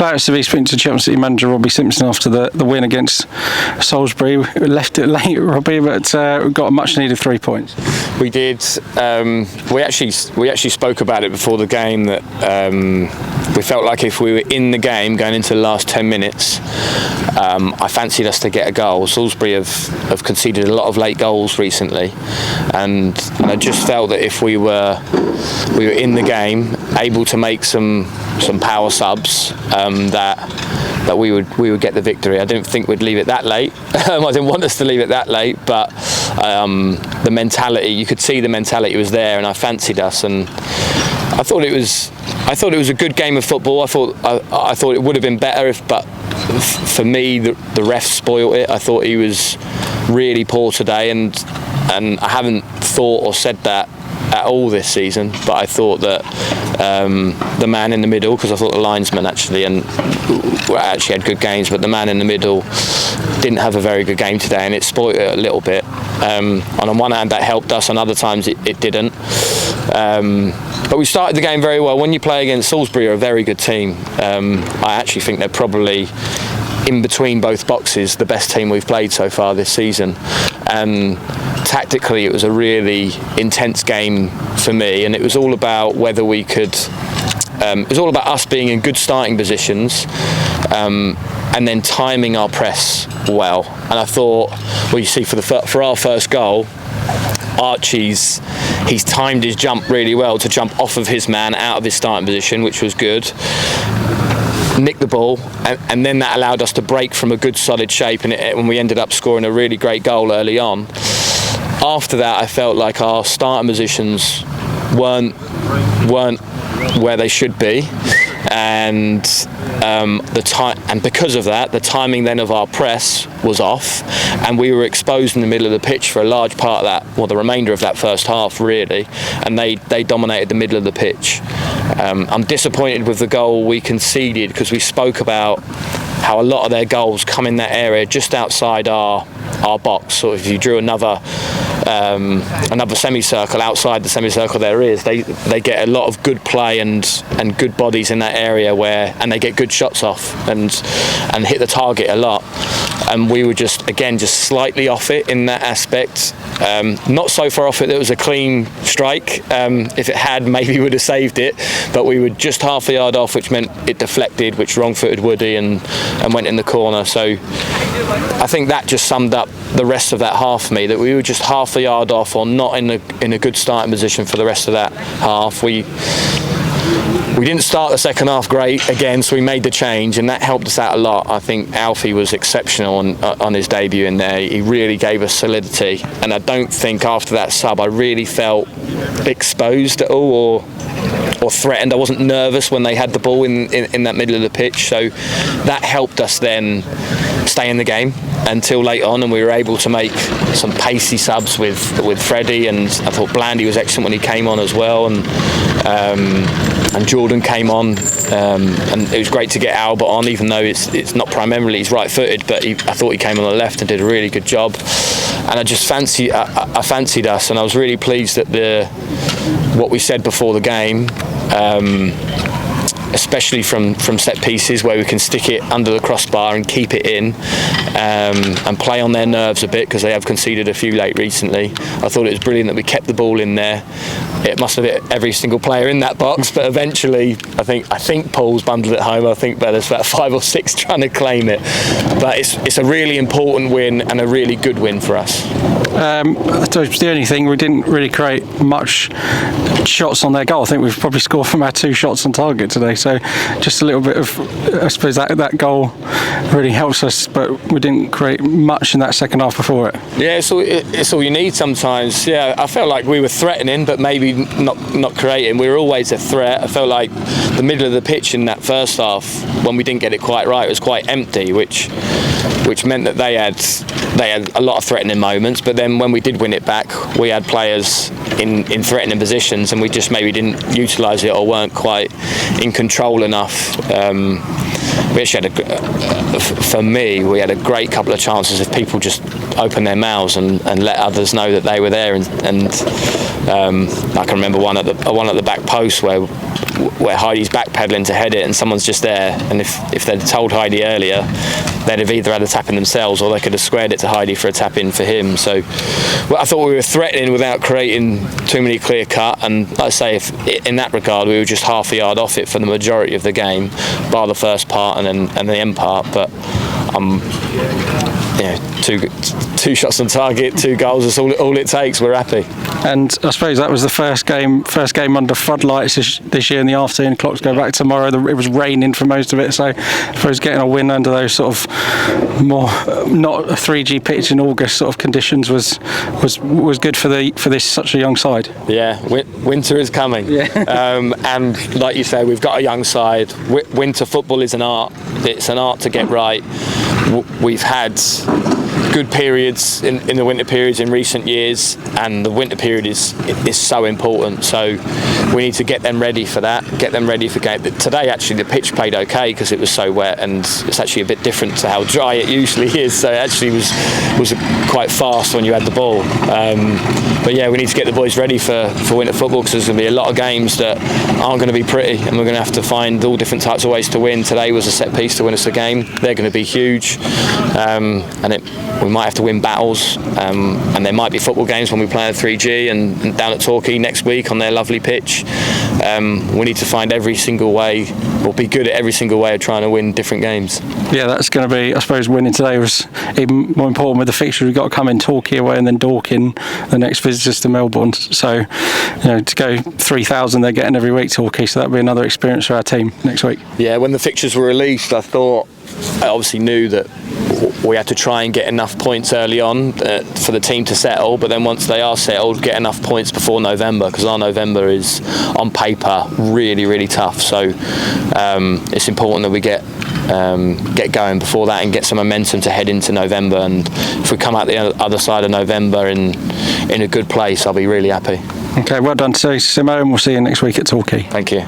ClaretsTV speaking to Chelsea City manager Robbie Simpson after the win against Salisbury. We left it late, Robbie, but we got a much needed 3 points. We did. We actually spoke about it before the game that we felt like if we were in the game going into the last 10 minutes, I fancied us to get a goal. Salisbury have conceded a lot of late goals recently, and I just felt that if we were in the game, able to make some power subs, that we would get the victory. I didn't think we'd leave it that late. I didn't want us to leave it that late, but the mentality, you could see the mentality was there, and I fancied us, and I thought it was a good game of football. I thought it would have been better but for me the ref spoiled it. I thought he was really poor today, and I haven't thought or said that at all this season, but I thought that the man in the middle, because I thought the linesman actually had good games, but the man in the middle didn't have a very good game today, and it spoiled it a little bit. And on one hand that helped us, on other times it didn't. But we started the game very well. When you play against Salisbury, are a very good team. I actually think they're probably in between both boxes the best team we've played so far this season. And tactically it was a really intense game for me, and it was all about whether we could it was all about us being in good starting positions, and then timing our press well. And I thought, well, you see, for our first goal, Archie's timed his jump really well to jump off of his man out of his starting position, which was good. Nicked the ball, and then that allowed us to break from a good solid shape, and when we ended up scoring a really great goal early on. After that, I felt like our starting positions weren't where they should be, and because of that, the timing then of our press was off, and we were exposed in the middle of the pitch for a large part of that, well, the remainder of that first half really, and they dominated the middle of the pitch. I'm disappointed with the goal we conceded, because we spoke about how a lot of their goals come in that area just outside our box. So if you drew another semicircle outside the semicircle there is, they get a lot of good play and good bodies in that area and they get good shots off and hit the target a lot. And we were just slightly off it in that aspect. Not so far off it that it was a clean strike. If it had, maybe we would have saved it, but we were just half a yard off, which meant it deflected, which wrong-footed Woody and went in the corner. So I think that just summed up the rest of that half for me, that we were just half a yard off, or not in a good starting position for the rest of that half. We didn't start the second half great again, so we made the change, and that helped us out a lot. I think Alfie was exceptional on his debut in there. He really gave us solidity, and I don't think after that sub I really felt exposed at all or threatened. I wasn't nervous when they had the ball in that middle of the pitch, so that helped us then stay in the game until late on, and we were able to make some pacey subs with Freddie, and I thought Blandy was excellent when he came on as well, and Jordan came on, and it was great to get Albert on, even though it's not primarily he's right-footed, but I thought he came on the left and did a really good job. And I just fancied us, and I was really pleased that what we said before the game, especially from set pieces where we can stick it under the crossbar and keep it in, and play on their nerves a bit, because they have conceded a few late recently. I thought it was brilliant that we kept the ball in there. It must have hit every single player in that box, but eventually I think Paul's bundled it home. I think there's about 5 or 6 trying to claim it, but it's a really important win and a really good win for us. The only thing, we didn't really create much shots on their goal. I think we've probably scored from our 2 shots on target today, so just a little bit of, I suppose that goal really helps us, but we didn't create much in that second half before it. Yeah, it's all you need sometimes. Yeah, I felt like we were threatening, but maybe not creating. We were always a threat. I felt like the middle of the pitch in that first half, when we didn't get it quite right, it was quite empty, which meant that they had a lot of threatening moments, but then when we did win it back, we had players in threatening positions, and we just maybe didn't utilise it or weren't quite in control enough. We actually for me, we had a great couple of chances if people just opened their mouths and let others know that they were there, and I can remember one at the back post where where Heidi's backpedaling to head it and someone's just there, and if they'd told Heidi earlier, they'd have either had a tap in themselves or they could have squared it to Heidi for a tap in for him. So I thought we were threatening without creating too many clear cut, and like I say, if in that regard we were just half a yard off it for the majority of the game, bar the first part and the end part. But two shots on target, 2 goals, that's all it takes. We're happy. And I suppose that was the first game under floodlights this year in the afternoon. Clocks go back tomorrow. It was raining for most of it, so I suppose getting a win under those sort of more not a 3G pitch in August sort of conditions was good for this such a young side. Yeah, winter is coming. Yeah. And like you say, we've got a young side. Winter football is an art. It's an art to get right. We've had good periods in the winter periods in recent years, and the winter period is so important, so we need to get them ready for that, get them ready for game. Today actually the pitch played okay because it was so wet, and it's actually a bit different to how dry it usually is, so it actually was quite fast when you had the ball. But yeah, we need to get the boys ready for winter football, because there's going to be a lot of games that aren't going to be pretty, and we're going to have to find all different types of ways to win. Today was a set piece to win us a game. They're going to be huge, and we might have to win battles, and there might be football games when we play at 3G and down at Torquay next week on their lovely pitch. We need to find every single way, or be good at every single way of trying to win different games. Yeah, that's going to be, I suppose, winning today was even more important with the fixture. We've got to come in Torquay away and then Dorking, the next visitors to Melbourne. So, to go 3,000 they're getting every week Torquay, so that'll be another experience for our team next week. Yeah, when the fixtures were released, I obviously knew that we had to try and get enough points early on for the team to settle, but then once they are settled, get enough points before November, because our November is on paper really, really tough. So it's important that we get going before that and get some momentum to head into November. And if we come out the other side of November in a good place, I'll be really happy. Okay, well done today, Simo, and we'll see you next week at Torquay. Thank you.